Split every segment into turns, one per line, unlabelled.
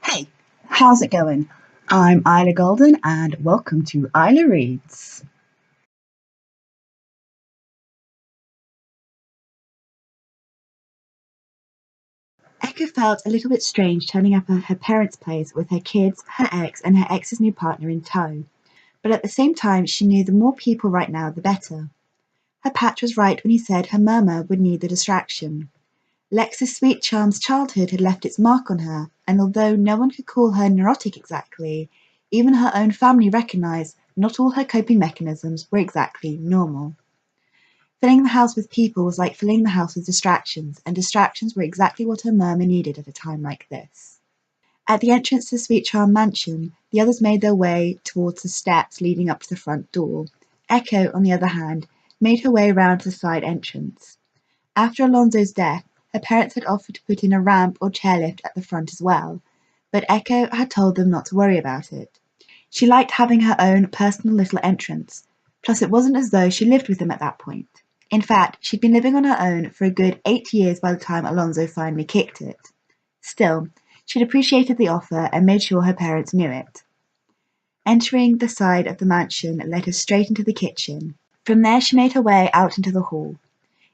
Hey, how's it going? I'm IlaGolden and welcome to Ila Reads. Echo felt a little bit strange turning up at her parents' place with her kids, her ex, and her ex's new partner in tow. But at the same time, she knew the more people right now, the better. Her Patch was right when he said her murmur would need the distraction. Lex's sweet charm's childhood had left its mark on her, and although no one could call her neurotic exactly, even her own family recognized not all her coping mechanisms were exactly normal. Filling the house with people was like filling the house with distractions, and distractions were exactly what her murmur needed at a time like this. At the entrance to the Sweet Charm mansion, the others made their way towards the steps leading up to the front door. Echo, on the other hand, made her way around to the side entrance. After Alonzo's death, her parents had offered to put in a ramp or chairlift at the front as well, but Echo had told them not to worry about it. She liked having her own personal little entrance, plus it wasn't as though she lived with them at that point. In fact, she'd been living on her own for a good 8 years by the time Alonzo finally kicked it. Still, she'd appreciated the offer and made sure her parents knew it. Entering the side of the mansion led her straight into the kitchen. From there she made her way out into the hall.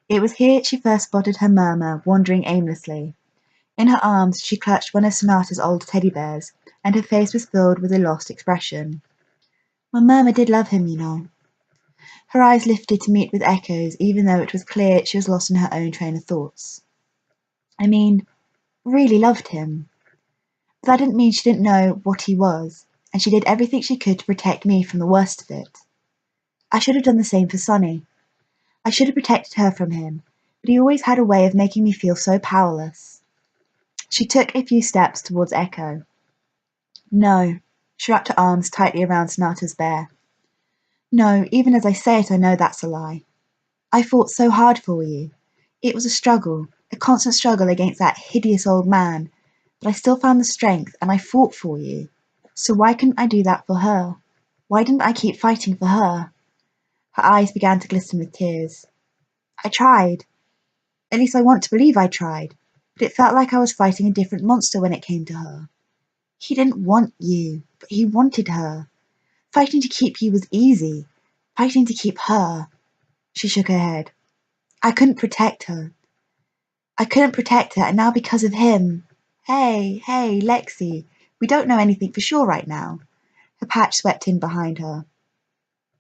It was here she first spotted her murmur wandering aimlessly. In her arms she clutched one of Sonata's old teddy bears, and her face was filled with a lost expression. My murmur did love him, you know. Her eyes lifted to meet with Echo's, even though it was clear she was lost in her own train of thoughts. I mean, really loved him. But that didn't mean she didn't know what he was, and she did everything she could to protect me from the worst of it. I should have done the same for Sonny. I should have protected her from him, but he always had a way of making me feel so powerless. She took a few steps towards Echo. No. She wrapped her arms tightly around Sonata's bear. No, even as I say it, I know that's a lie. I fought so hard for you. It was a struggle, a constant struggle against that hideous old man, but I still found the strength and I fought for you. So why couldn't I do that for her? Why didn't I keep fighting for her? Her eyes began to glisten with tears. I tried. At least I want to believe I tried, but it felt like I was fighting a different monster when it came to her. He didn't want you, but he wanted her. Fighting to keep you was easy. Fighting to keep her. She shook her head. I couldn't protect her. I couldn't protect her, and now because of him. Hey, Lexi. We don't know anything for sure right now. Her Patch swept in behind her.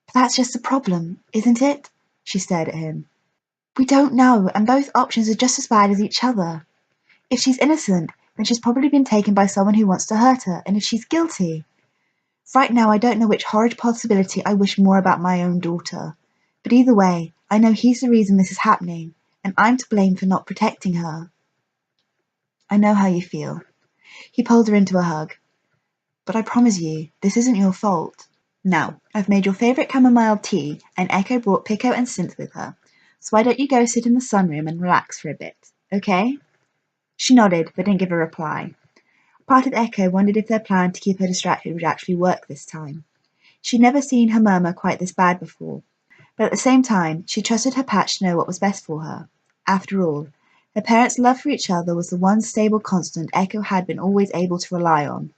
But that's just the problem, isn't it? She stared at him. We don't know, and both options are just as bad as each other. If she's innocent, then she's probably been taken by someone who wants to hurt her, and if she's guilty. Right now I don't know which horrid possibility I wish more about my own daughter. But either way, I know he's the reason this is happening, and I'm to blame for not protecting her. I know how you feel. He pulled her into a hug. But I promise you, this isn't your fault. Now, I've made your favourite chamomile tea, and Echo brought Pico and Synth with her. So why don't you go sit in the sunroom and relax for a bit, okay? She nodded, but didn't give a reply. Part of Echo wondered if their plan to keep her distracted would actually work this time. She'd never seen her murmur quite this bad before, but at the same time, she trusted her Patch to know what was best for her. After all, her parents' love for each other was the one stable constant Echo had been always able to rely on.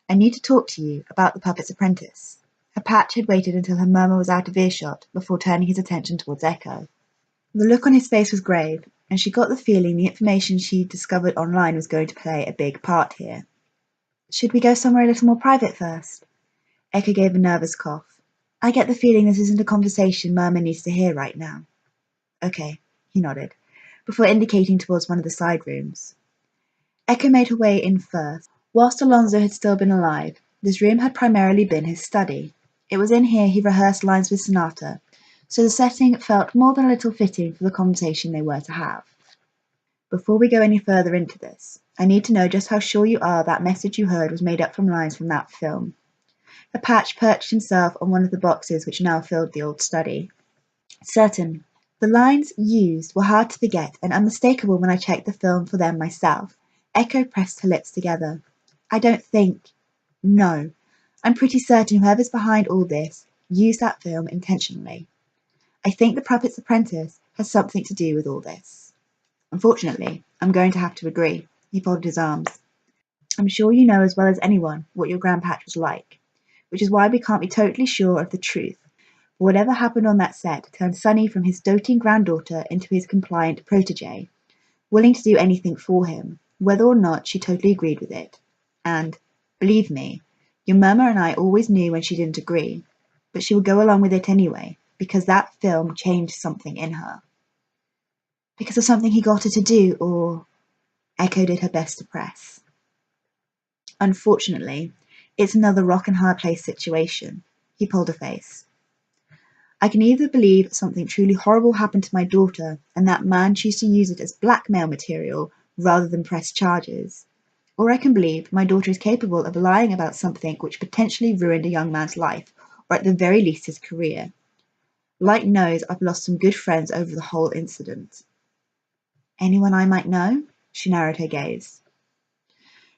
I need to talk to you about the puppet's apprentice. Her Patch had waited until her murmur was out of earshot before turning his attention towards Echo. The look on his face was grave, and she got the feeling the information she'd discovered online was going to play a big part here. Should we go somewhere a little more private first? Echo gave a nervous cough. I get the feeling this isn't a conversation Murmur needs to hear right now. Okay, he nodded, before indicating towards one of the side rooms. Echo made her way in first. Whilst Alonzo had still been alive, this room had primarily been his study. It was in here he rehearsed lines with Sonata, so the setting felt more than a little fitting for the conversation they were to have. Before we go any further into this, I need to know just how sure you are that message you heard was made up from lines from that film. A Patch perched himself on one of the boxes which now filled the old study. Certain. The lines used were hard to forget and unmistakable when I checked the film for them myself. Echo pressed her lips together. I don't think. No. I'm pretty certain whoever's behind all this used that film intentionally. I think the puppet's apprentice has something to do with all this. Unfortunately, I'm going to have to agree. He folded his arms. I'm sure you know as well as anyone what your grandpatch was like, which is why we can't be totally sure of the truth. But whatever happened on that set turned Sonny from his doting granddaughter into his compliant protege, willing to do anything for him, whether or not she totally agreed with it. And, believe me, your mama and I always knew when she didn't agree, but she would go along with it anyway, because that film changed something in her. Because of something he got her to do, or Echoe did her best to press. Unfortunately, it's another rock and hard place situation. He pulled a face. I can either believe something truly horrible happened to my daughter and that man chose to use it as blackmail material rather than press charges, or I can believe my daughter is capable of lying about something which potentially ruined a young man's life, or at the very least his career. Light knows I've lost some good friends over the whole incident. Anyone I might know? She narrowed her gaze.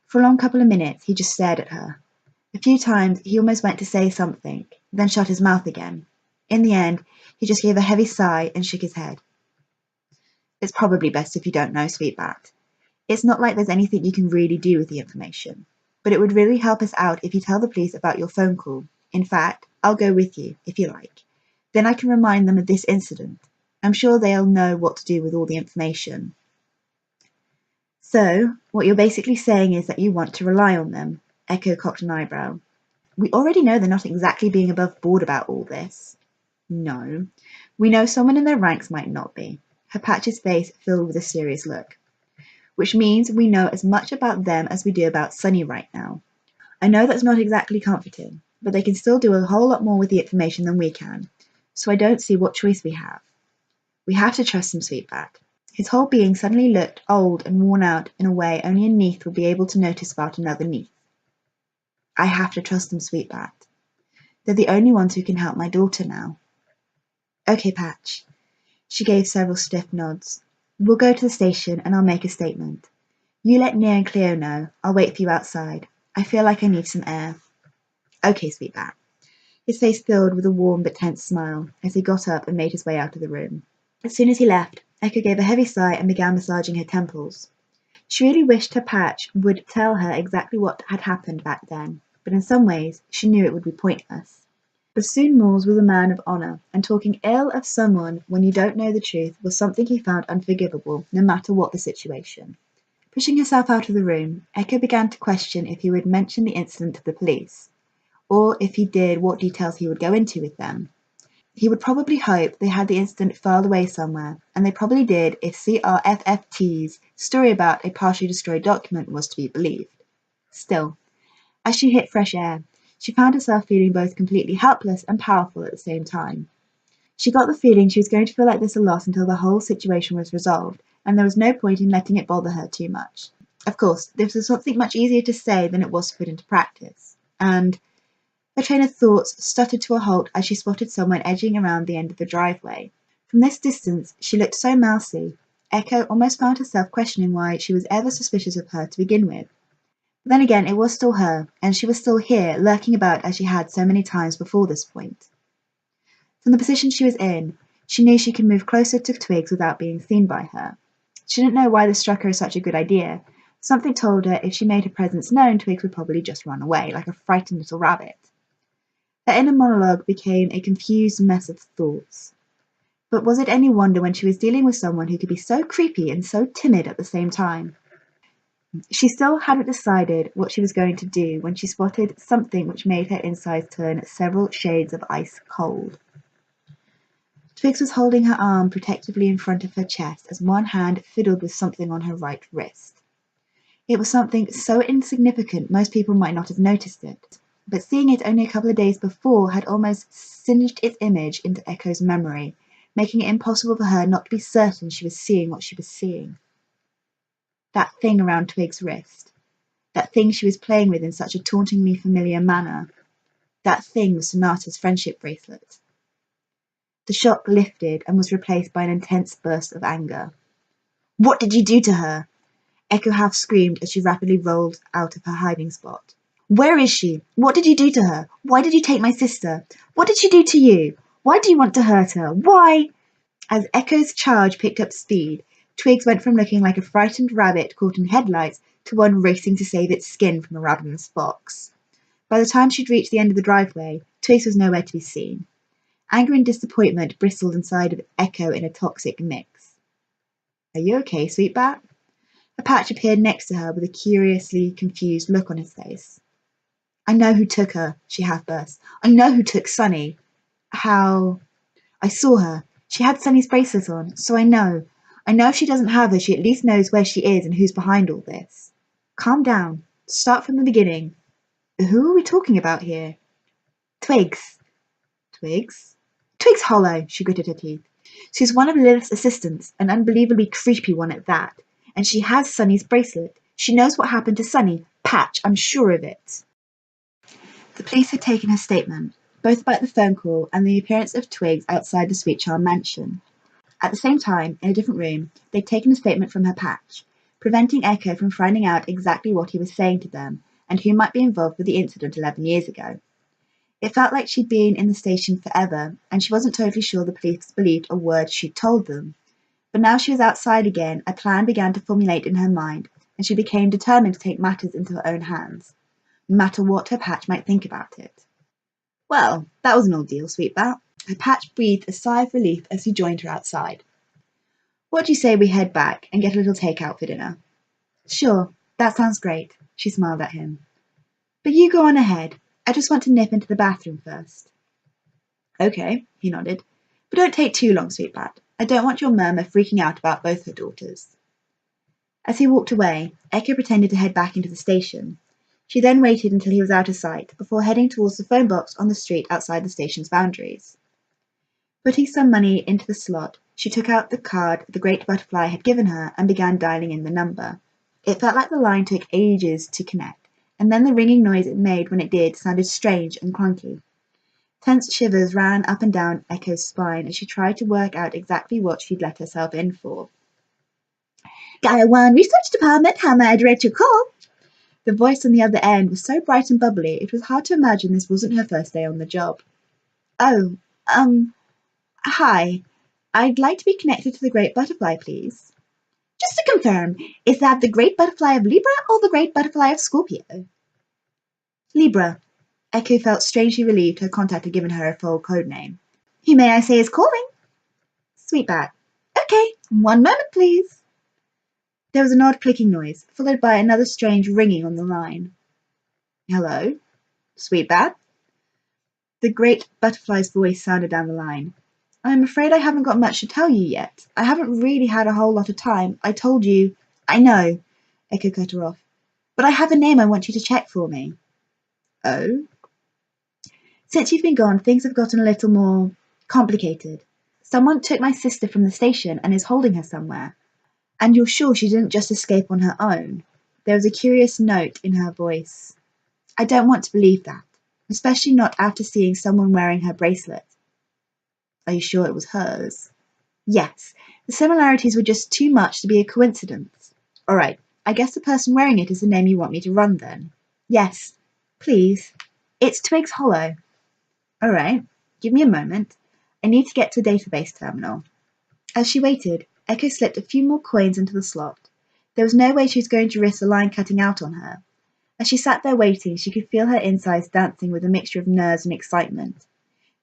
For a long couple of minutes he just stared at her. A few times he almost went to say something, then shut his mouth again. In the end, he just gave a heavy sigh and shook his head. It's probably best if you don't know, Sweetbat. It's not like there's anything you can really do with the information, but it would really help us out if you tell the police about your phone call. In fact, I'll go with you, if you like. Then I can remind them of this incident. I'm sure they'll know what to do with all the information. So, what you're basically saying is that you want to rely on them. Echoe cocked an eyebrow. We already know they're not exactly being above board about all this. No. We know someone in their ranks might not be. Her Patch's face filled with a serious look. Which means we know as much about them as we do about Sonny right now. I know that's not exactly comforting, but they can still do a whole lot more with the information than we can, so I don't see what choice we have. We have to trust him, Sweetbat. His whole being suddenly looked old and worn out in a way only a Neath would be able to notice about another Neath. I have to trust them, Sweetbat. They're the only ones who can help my daughter now. Okay, Patch. She gave several stiff nods. We'll go to the station and I'll make a statement. You let Nia and Cleo know. I'll wait for you outside. I feel like I need some air. Okay, Sweetbat. His face filled with a warm but tense smile as he got up and made his way out of the room. As soon as he left, Echoe gave a heavy sigh and began massaging her temples. She really wished her Patch would tell her exactly what had happened back then, but in some ways she knew it would be pointless. Bassoon Moores was a man of honour, and talking ill of someone when you don't know the truth was something he found unforgivable, no matter what the situation. Pushing herself out of the room, Echoe began to question if he would mention the incident to the police, or if he did, what details he would go into with them. He would probably hope they had the incident filed away somewhere, and they probably did if CRFFT's story about a partially destroyed document was to be believed. Still, as she hit fresh air, she found herself feeling both completely helpless and powerful at the same time. She got the feeling she was going to feel like this a lot until the whole situation was resolved, and there was no point in letting it bother her too much. Of course, this was something much easier to say than it was to put into practice, and her train of thoughts stuttered to a halt as she spotted someone edging around the end of the driveway. From this distance, she looked so mousy, Echoe almost found herself questioning why she was ever suspicious of her to begin with. But then again, it was still her, and she was still here, lurking about as she had so many times before this point. From the position she was in, she knew she could move closer to Twigs without being seen by her. She didn't know why this struck her as such a good idea. Something told her if she made her presence known, Twigs would probably just run away, like a frightened little rabbit. Her inner monologue became a confused mess of thoughts. But was it any wonder when she was dealing with someone who could be so creepy and so timid at the same time? She still hadn't decided what she was going to do when she spotted something which made her insides turn several shades of ice cold. Twigs was holding her arm protectively in front of her chest as one hand fiddled with something on her right wrist. It was something so insignificant most people might not have noticed it, but seeing it only a couple of days before had almost singed its image into Echoe's memory, making it impossible for her not to be certain she was seeing what she was seeing. That thing around Twig's wrist. That thing she was playing with in such a tauntingly familiar manner. That thing was Sonata's friendship bracelet. The shock lifted and was replaced by an intense burst of anger. "What did you do to her?" Echoe half screamed as she rapidly rolled out of her hiding spot. "Where is she? What did you do to her? Why did you take my sister? What did she do to you? Why do you want to hurt her? Why?" As Echoe's charge picked up speed, Twigs went from looking like a frightened rabbit caught in headlights to one racing to save its skin from a ravenous fox. By the time she'd reached the end of the driveway, Twigs was nowhere to be seen. Anger and disappointment bristled inside of Echoe in a toxic mix. "Are you okay, Sweetbat?" A Patch appeared next to her with a curiously confused look on his face. "I know who took her," she half burst. "I know who took Sunny." "How?" "I saw her. She had Sunny's bracelet on, so I know. I know if she doesn't have her, she at least knows where she is and who's behind all this." "Calm down. Start from the beginning. Who are we talking about here?" "Twigs." "Twigs?" "Twigs Hollow," she gritted her teeth. "She's one of Lilith's assistants, an unbelievably creepy one at that. And she has Sunny's bracelet. She knows what happened to Sunny. Patch, I'm sure of it." The police had taken her statement, both about the phone call and the appearance of Twigs outside the Sweet Charm mansion. At the same time, in a different room, they'd taken a statement from her Patch, preventing Echoe from finding out exactly what he was saying to them and who might be involved with the incident 11 years ago. It felt like she'd been in the station forever, and she wasn't totally sure the police believed a word she'd told them. But now she was outside again, a plan began to formulate in her mind, and she became determined to take matters into her own hands, no matter what her Patch might think about it. "Well, that was an ordeal, Sweetbat." Her Patch breathed a sigh of relief as he joined her outside. "What do you say we head back and get a little takeout for dinner?" "Sure, that sounds great," she smiled at him. "But you go on ahead. I just want to nip into the bathroom first." "Okay," he nodded. "But don't take too long, Sweetbat. I don't want your murmur freaking out about both her daughters." As he walked away, Echo pretended to head back into the station. She then waited until he was out of sight before heading towards the phone box on the street outside the station's boundaries. Putting some money into the slot, she took out the card the Great Butterfly had given her and began dialing in the number. It felt like the line took ages to connect, and then the ringing noise it made when it did sounded strange and clunky. Tense shivers ran up and down Echo's spine as she tried to work out exactly what she'd let herself in for. "Gaia 1 Research Department, how may I direct your call?" The voice on the other end was so bright and bubbly it was hard to imagine this wasn't her first day on the job. "Oh, hi. I'd like to be connected to the Great Butterfly, please." "Just to confirm, is that the Great Butterfly of Libra or the Great Butterfly of Scorpio?" "Libra." Echo felt strangely relieved her contact had given her a full code name. "Who may I say is calling?" "Sweetbat." "Okay, 1 moment, please." There was an odd clicking noise, followed by another strange ringing on the line. "Hello? Sweetbat?" The Great Butterfly's voice sounded down the line. "I'm afraid I haven't got much to tell you yet. I haven't really had a whole lot of time. I told you—" "I know," Echo cut her off. "But I have a name I want you to check for me." "Oh?" "Since you've been gone, things have gotten a little more complicated. Someone took my sister from the station and is holding her somewhere. And you're sure she didn't just escape on her own?" There was a curious note in her voice. "I don't want to believe that, especially not after seeing someone wearing her bracelet." "Are you sure it was hers?" "Yes. The similarities were just too much to be a coincidence." "All right. I guess the person wearing it is the name you want me to run, then." "Yes. Please. It's Twigs Hollow." "All right. Give me a moment. I need to get to the database terminal." As she waited, Echo slipped a few more coins into the slot. There was no way she was going to risk the line cutting out on her. As she sat there waiting, she could feel her insides dancing with a mixture of nerves and excitement.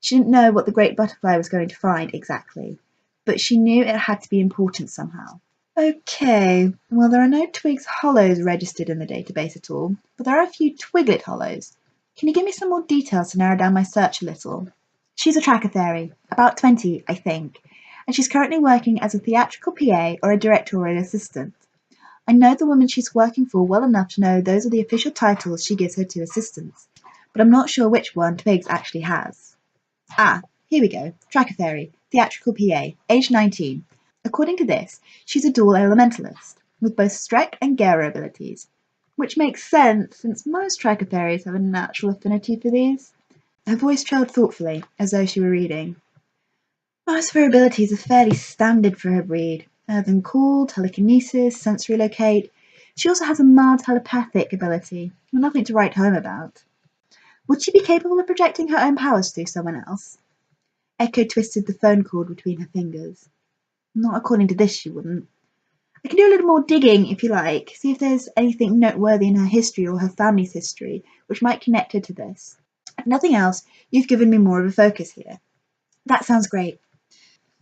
She didn't know what the Great Butterfly was going to find exactly, but she knew it had to be important somehow. Okay, well, there are no Twigs Hollows registered in the database at all, but there are a few Twiglet Hollows. Can you give me some more details to narrow down my search a little? She's a tracker fairy, about 20, I think, and she's currently working as a theatrical PA or a directorial assistant. I know the woman she's working for well enough to know those are the official titles she gives her two assistants, but I'm not sure which one Twigs actually has. Ah, here we go. Tracker Fairy, Theatrical PA, age 19. According to this, she's a dual elementalist, with both Strek and Gera abilities, which makes sense since most Tracker Fairies have a natural affinity for these. Her voice trailed thoughtfully, as though she were reading. Most of her abilities are fairly standard for her breed. Earthen Call, Telekinesis, Sensory Locate. She also has a mild telepathic ability, but nothing to write home about. Would she be capable of projecting her own powers through someone else? Echo twisted the phone cord between her fingers. Not according to this, she wouldn't. I can do a little more digging if you like, see if there's anything noteworthy in her history or her family's history which might connect her to this. If nothing else, you've given me more of a focus here. That sounds great.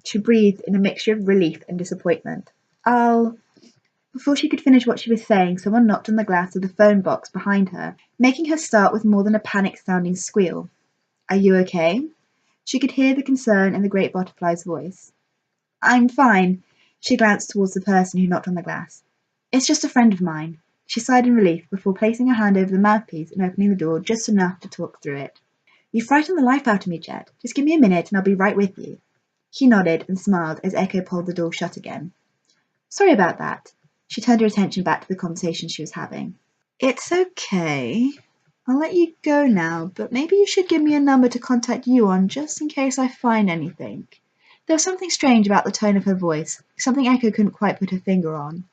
She breathed in a mixture of relief and disappointment. Before she could finish what she was saying, someone knocked on the glass of the phone box behind her, making her start with more than a panic-sounding squeal. Are you okay? She could hear the concern in the great butterfly's voice. I'm fine. She glanced towards the person who knocked on the glass. It's just a friend of mine. She sighed in relief before placing her hand over the mouthpiece and opening the door just enough to talk through it. You frightened the life out of me, Jet. Just give me a minute and I'll be right with you. He nodded and smiled as Echoe pulled the door shut again. Sorry about that. She turned her attention back to the conversation she was having. It's okay. I'll let you go now, but maybe you should give me a number to contact you on just in case I find anything. There was something strange about the tone of her voice, something Echoe couldn't quite put her finger on.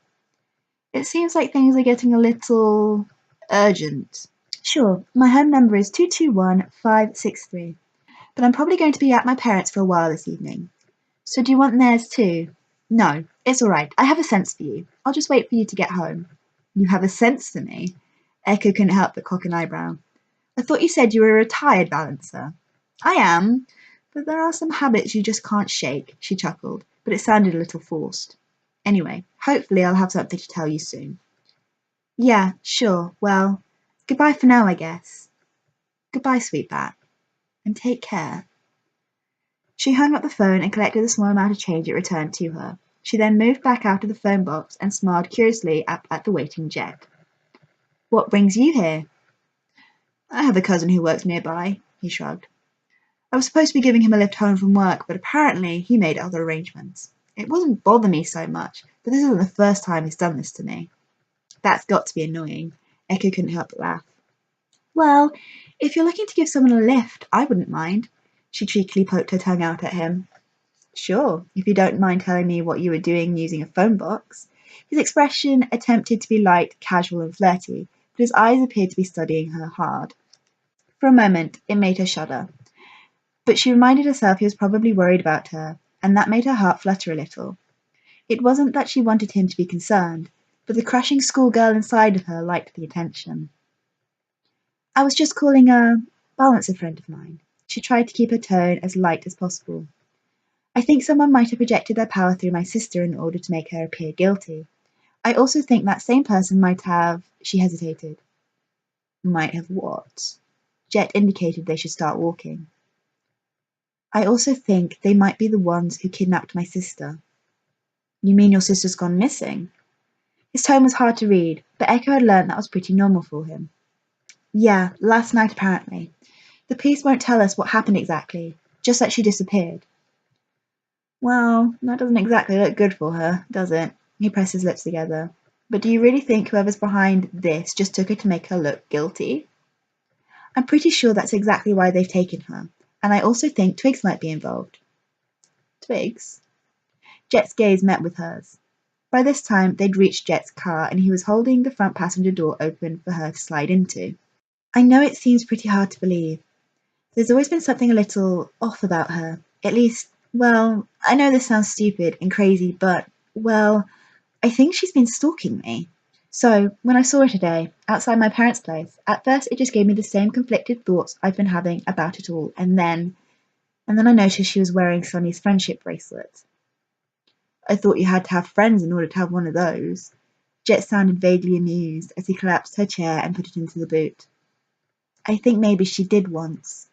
It seems like things are getting a little urgent. Sure, my home number is 221-563, but I'm probably going to be at my parents' for a while this evening. So do you want theirs too? No, it's all right. I have a sense for you. I'll just wait for you to get home. You have a sense for me? Echoe couldn't help but cock an eyebrow. I thought you said you were a retired balancer. I am, but there are some habits you just can't shake, she chuckled, but it sounded a little forced. Anyway, hopefully I'll have something to tell you soon. Yeah, sure. Well, goodbye for now, I guess. Goodbye, sweetbat, and take care. She hung up the phone and collected the small amount of change it returned to her. She then moved back out of the phone box and smiled curiously at the waiting Jet. What brings you here? I have a cousin who works nearby, he shrugged. I was supposed to be giving him a lift home from work, but apparently he made other arrangements. It wouldn't bother me so much, but this isn't the first time he's done this to me. That's got to be annoying. Echoe couldn't help but laugh. Well, if you're looking to give someone a lift, I wouldn't mind. She cheekily poked her tongue out at him. Sure, if you don't mind telling me what you were doing using a phone box. His expression attempted to be light, casual, and flirty, but his eyes appeared to be studying her hard. For a moment, it made her shudder. But she reminded herself he was probably worried about her, and that made her heart flutter a little. It wasn't that she wanted him to be concerned, but the crushing schoolgirl inside of her liked the attention. I was just calling a balancer friend of mine. She tried to keep her tone as light as possible. I think someone might have projected their power through my sister in order to make her appear guilty. I also think that same person might have... She hesitated. Might have what? Jet indicated they should start walking. I also think they might be the ones who kidnapped my sister. You mean your sister's gone missing? His tone was hard to read, but Echoe had learned that was pretty normal for him. Yeah, last night apparently. The police won't tell us what happened exactly, just that she disappeared. Well, that doesn't exactly look good for her, does it? He pressed his lips together. But do you really think whoever's behind this just took her to make her look guilty? I'm pretty sure that's exactly why they've taken her, and I also think Twigs might be involved. Twigs? Jet's gaze met with hers. By this time, they'd reached Jet's car, and he was holding the front passenger door open for her to slide into. I know it seems pretty hard to believe. There's always been something a little off about her. At least, well, I know this sounds stupid and crazy, but, well, I think she's been stalking me. So, when I saw her today, outside my parents' place, at first it just gave me the same conflicted thoughts I've been having about it all, and then I noticed she was wearing Sonny's friendship bracelet. I thought you had to have friends in order to have one of those. Jet sounded vaguely amused as he collapsed her chair and put it into the boot. I think maybe she did once.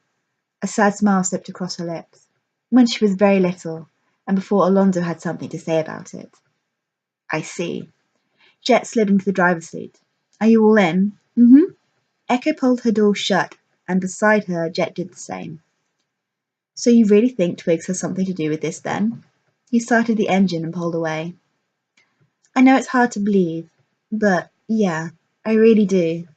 A sad smile slipped across her lips. When she was very little, and before Alonzo had something to say about it. I see. Jet slid into the driver's seat. Are you all in? Mm-hmm. Echoe pulled her door shut, and beside her, Jet did the same. So you really think Twigs has something to do with this, then? He started the engine and pulled away. I know it's hard to believe, but yeah, I really do.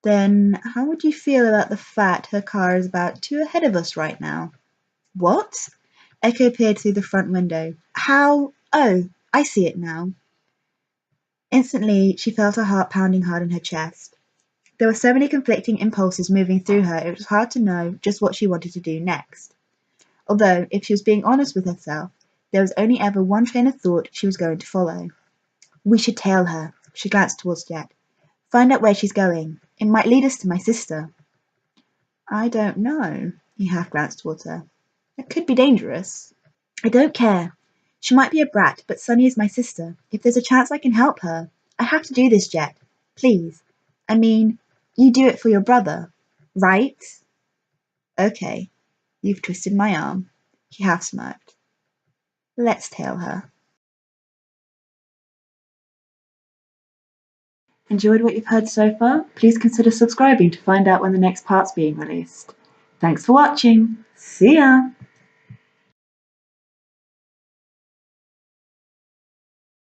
Then how would you feel about the fact her car is about 2 ahead of us right now? What? Echoe peered through the front window. How? Oh, I see it now. Instantly, she felt her heart pounding hard in her chest. There were so many conflicting impulses moving through her, it was hard to know just what she wanted to do next. Although, if she was being honest with herself, there was only ever one train of thought she was going to follow. We should tail her. She glanced towards Jet. Find out where she's going. It might lead us to my sister. I don't know. He half glanced towards her. It could be dangerous. I don't care. She might be a brat, but Sunny is my sister. If there's a chance I can help her, I have to do this, Jet. Please. I mean, you do it for your brother, right? Okay. You've twisted my arm. He half smirked. Let's tail her. Enjoyed what you've heard so far? Please consider subscribing to find out when the next part's being released. Thanks for watching. See ya!